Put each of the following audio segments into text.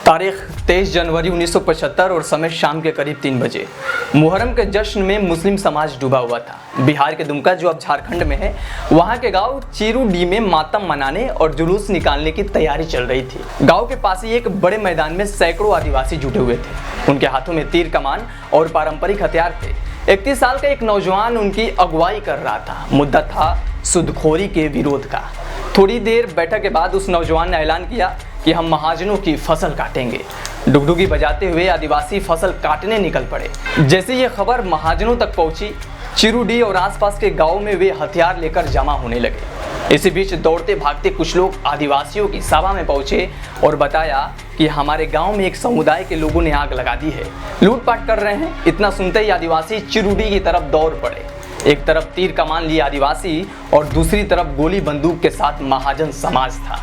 तारीख 23 जनवरी 1975 और समय शाम के करीब 3 बजे। मुहर्रम के जश्न में मुस्लिम समाज डूबा हुआ था। बिहार के दुमका, जो अब झारखंड में है, वहां के गांव चिरुडी में मातम मनाने और जुलूस निकालने की तैयारी चल रही थी। गांव के पास ही एक बड़े मैदान में सैकड़ों आदिवासी जुटे हुए थे। उनके हाथों में तीर कमान और पारंपरिक हथियार थे। 31 साल का एक नौजवान उनकी अगुवाई कर रहा था। मुद्दा था सूदखोरी के विरोध का। थोड़ी देर बैठक के बाद उस नौजवान ने ऐलान किया कि हम महाजनों की फसल काटेंगे। डुगडुगी बजाते हुए आदिवासी फसल काटने निकल पड़े। जैसे ये खबर महाजनों तक पहुंची, चिरुडी और आसपास के गांव में वे हथियार लेकर जमा होने लगे। इसी बीच दौड़ते भागते कुछ लोग आदिवासियों की सभा में पहुंचे और बताया कि हमारे गांव में एक समुदाय के लोगों ने आग लगा दी है, लूटपाट कर रहे हैं। इतना सुनते ही आदिवासी चिरुडी की तरफ दौड़ पड़े। एक तरफ तीर कमान लिए आदिवासी और दूसरी तरफ गोली बंदूक के साथ महाजन समाज था।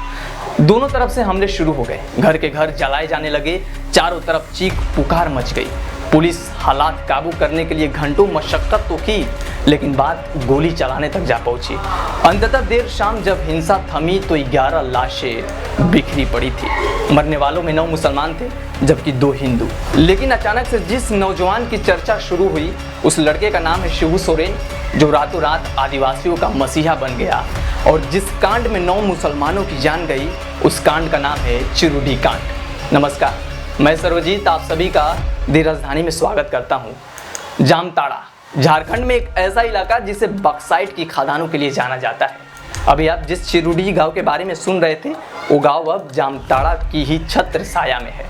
दोनों तरफ से हमले शुरू हो गए। घर के घर जलाए जाने लगे। चारों तरफ चीख पुकार मच गई। पुलिस हालात काबू करने के लिए घंटों मशक्कत तो की, लेकिन बात गोली चलाने तक जा पहुंची। अंततः देर शाम जब हिंसा थमी तो 11 लाशें बिखरी पड़ी थी। मरने वालों में 9 मुसलमान थे, जबकि 2 हिंदू। लेकिन अचानक से जिस नौजवान की चर्चा शुरू हुई, उस लड़के का नाम है शिबू सोरेन, जो रातों रात आदिवासियों का मसीहा बन गया। और जिस कांड में 9 मुसलमानों की जान गई, उस कांड का नाम है चिरुडी कांड। नमस्कार, मैं सर्वजीत आप सभी का दी राजधानी में स्वागत करता हूँ। जामताड़ा झारखंड में एक ऐसा इलाका जिसे बक्साइट की खदानों के लिए जाना जाता है। अभी आप जिस चिरुडी गांव के बारे में सुन रहे थे, वो गांव अब जामताड़ा की ही छत्र साया में है।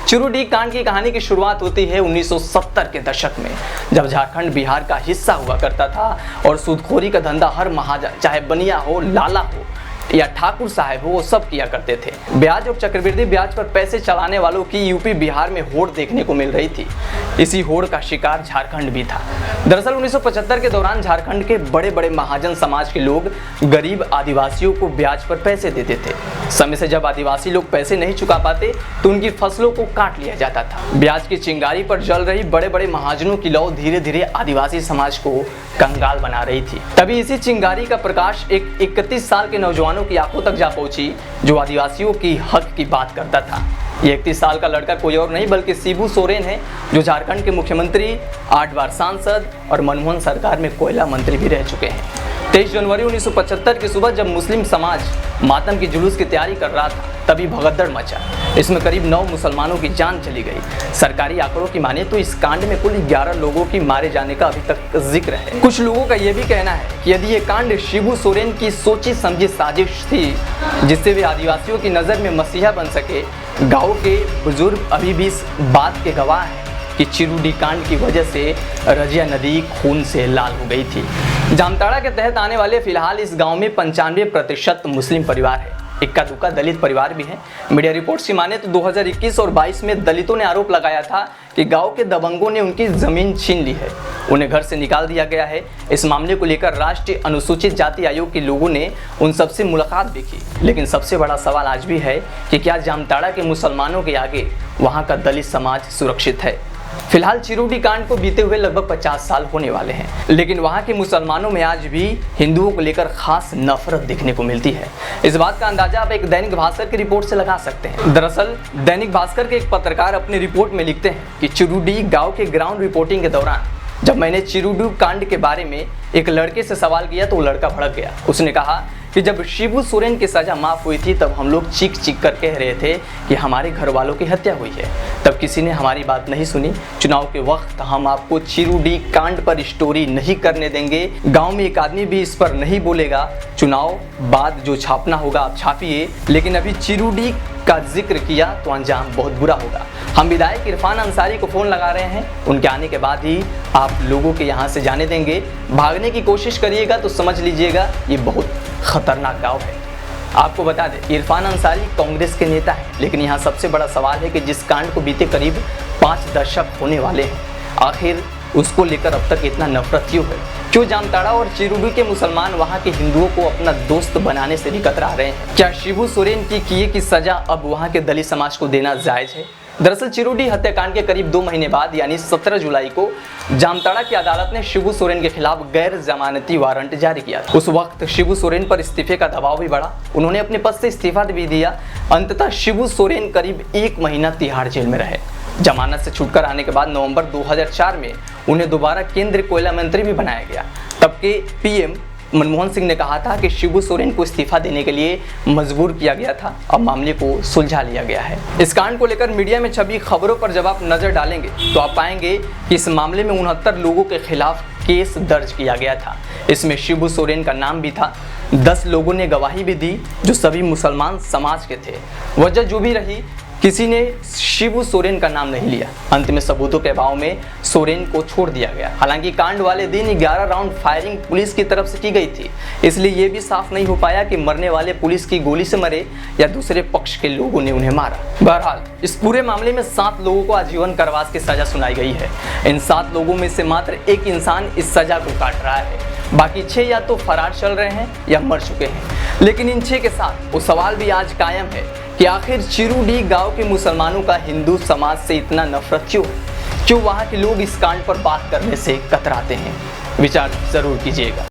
चिरुडी कांड की कहानी की शुरुआत होती है 1970 के दशक में, जब झारखंड बिहार का हिस्सा हुआ करता था और सूदखोरी का धंधा हर महाजन, चाहे बनिया हो, लाला हो या ठाकुर साहब हो, वो सब किया करते थे। ब्याज और चक्रवृद्धि ब्याज पर पैसे चलाने वालों की यूपी बिहार में होड़ देखने को मिल रही थी। इसी होड़ का शिकार झारखंड भी था। दरअसल 1975 के दौरान झारखंड के बड़े बड़े महाजन समाज के लोग गरीब आदिवासियों को ब्याज पर पैसे देते थे। समय से जब आदिवासी लोग पैसे नहीं चुका पाते तो उनकी फसलों को काट लिया जाता था। ब्याज की चिंगारी पर जल रही बड़े बड़े महाजनों की लौ धीरे धीरे आदिवासी समाज को कंगाल बना रही थी। तभी इसी चिंगारी का प्रकाश एक 31 साल के नौजवानों की आंखों तक जा पहुंची, जो आदिवासियों की हक की बात करता था। ये 31 साल का लड़का कोई और नहीं बल्कि शिबू सोरेन है, जो झारखंड के मुख्यमंत्री, 8 बार सांसद और मनमोहन सरकार में कोयला मंत्री भी रह चुके हैं। 23 जनवरी 1975 की सुबह जब मुस्लिम समाज मातम की जुलूस की तैयारी कर रहा था, तभी भगदड़ मचा। इसमें करीब 9 मुसलमानों की जान चली गई। सरकारी आंकड़ों की माने तो इस कांड में कुल 11 लोगों की मारे जाने का अभी तक जिक्र है। कुछ लोगों का यह भी कहना है कि यदि ये कांड शिबू सोरेन की सोची समझी साजिश थी, जिससे वे आदिवासियों की नज़र में मसीहा बन सके। गाँव के बुजुर्ग अभी भी इस बात के गवाह हैं कि चिरुडी कांड की वजह से रजिया नदी खून से लाल हो गई थी। जामताड़ा के तहत आने वाले फिलहाल इस गांव में 95% मुस्लिम परिवार है। इक्का दुक्का दलित परिवार भी हैं। मीडिया रिपोर्ट्स की माने तो 2021 और 22 में दलितों ने आरोप लगाया था कि गांव के दबंगों ने उनकी जमीन छीन ली है, उन्हें घर से निकाल दिया गया है। इस मामले को लेकर राष्ट्रीय अनुसूचित जाति आयोग के लोगों ने उन सबसे मुलाकात भी की। लेकिन सबसे बड़ा सवाल आज भी है कि क्या जामताड़ा के मुसलमानों के आगे वहाँ का दलित समाज सुरक्षित है। फिलहाल चिरुडी कांड को बीते हुए लगभग 50 साल होने वाले हैं, लेकिन वहां के मुसलमानों में आज भी हिंदुओं को लेकर खास नफरत दिखने को मिलती है। इस बात का अंदाजा आप एक दैनिक भास्कर की रिपोर्ट से लगा सकते हैं। दरअसल दैनिक भास्कर के एक पत्रकार अपनी रिपोर्ट में लिखते हैं कि चिरुडी गांव के ग्राउंड रिपोर्टिंग के दौरान जब मैंने चिरुडी कांड के बारे में एक लड़के से सवाल किया तो वो लड़का भड़क गया। उसने कहा कि जब शिबू सोरेन की सजा माफ हुई थी, तब हम लोग चीख चीख कर कह रहे थे कि हमारे घर वालों की हत्या हुई है। तब किसी ने हमारी बात नहीं सुनी। चुनाव के वक्त हम आपको चिरुडी कांड पर स्टोरी नहीं करने देंगे। गांव में एक आदमी भी इस पर नहीं बोलेगा। चुनाव बाद जो छापना होगा आप छापिए, लेकिन अभी चिरुडी का जिक्र किया तो अंजाम बहुत बुरा होगा। हम विधायक इरफान अंसारी को फ़ोन लगा रहे हैं। उनके आने के बाद ही आप लोगों के यहाँ से जाने देंगे। भागने की कोशिश करिएगा तो समझ लीजिएगा ये बहुत खतरनाक गांव है। आपको बता दें, इरफान अंसारी कांग्रेस के नेता हैं, लेकिन यहाँ सबसे बड़ा सवाल है कि जिस कांड को बीते करीब 5 दशक होने वाले हैं, आखिर उसको लेकर अब तक इतना नफरत क्यों है। क्यों जामताड़ा और चिरुडी के मुसलमान वहां के हिंदुओं को अपना दोस्त बनाने से भी कतरा रहे हैं। क्या शिबू सोरेन की किए की सजा अब वहां के दलित समाज को देना जायज है। दरअसल चिरूडी हत्याकांड के करीब 2 महीने बाद यानी 17 जुलाई को जामताड़ा की अदालत ने शिबू सोरेन के खिलाफ गैर जमानती वारंट जारी किया था। उस वक्त शिबू सोरेन पर इस्तीफे का दबाव भी बढ़ा। उन्होंने अपने पद से इस्तीफा भी दिया। अंततः शिबू सोरेन करीब 1 महीना तिहाड़ जेल में रहे। जमानत से छूटकर आने के बाद नवंबर 2004 में उन्हें दोबारा केंद्रीय कोयला मंत्री भी बनाया गया। तब के पीएम मनमोहन सिंह ने कहा था कि शिबू सोरेन को इस्तीफा देने के लिए मजबूर किया गया था। अब मामले को सुलझा लिया गया है। इस कांड को लेकर मीडिया में छपी खबरों पर जब आप नजर डालेंगे तो आप पाएंगे कि इस मामले में 69 लोगों के खिलाफ केस दर्ज किया गया था। इसमें शिबू सोरेन का नाम भी था। 10 लोगों ने गवाही भी दी जो सभी मुसलमान समाज के थे। वजह जो भी रही, किसी ने शिबू सोरेन का नाम नहीं लिया। अंत में सबूतों के अभाव में सोरेन को छोड़ दिया गया। हालांकि कांड वाले दिन 11 राउंड फायरिंग पुलिस की तरफ से की गई थी, इसलिए यह भी साफ नहीं हो पाया कि मरने वाले पुलिस की गोली से मरे या दूसरे पक्ष के लोगों ने उन्हें मारा। बहरहाल इस पूरे मामले में 7 लोगों को आजीवन कारावास की सजा सुनाई गई है। इन 7 लोगों में से मात्र एक इंसान इस सजा को काट रहा है। बाकी 6 या तो फरार चल रहे हैं या मर चुके हैं। लेकिन इन 6 के साथ वो सवाल भी आज कायम है कि आखिर चिरूडी गांव के मुसलमानों का हिंदू समाज से इतना नफरत क्यों वहां के लोग इस कांड पर बात करने से कतराते हैं। विचार जरूर कीजिएगा।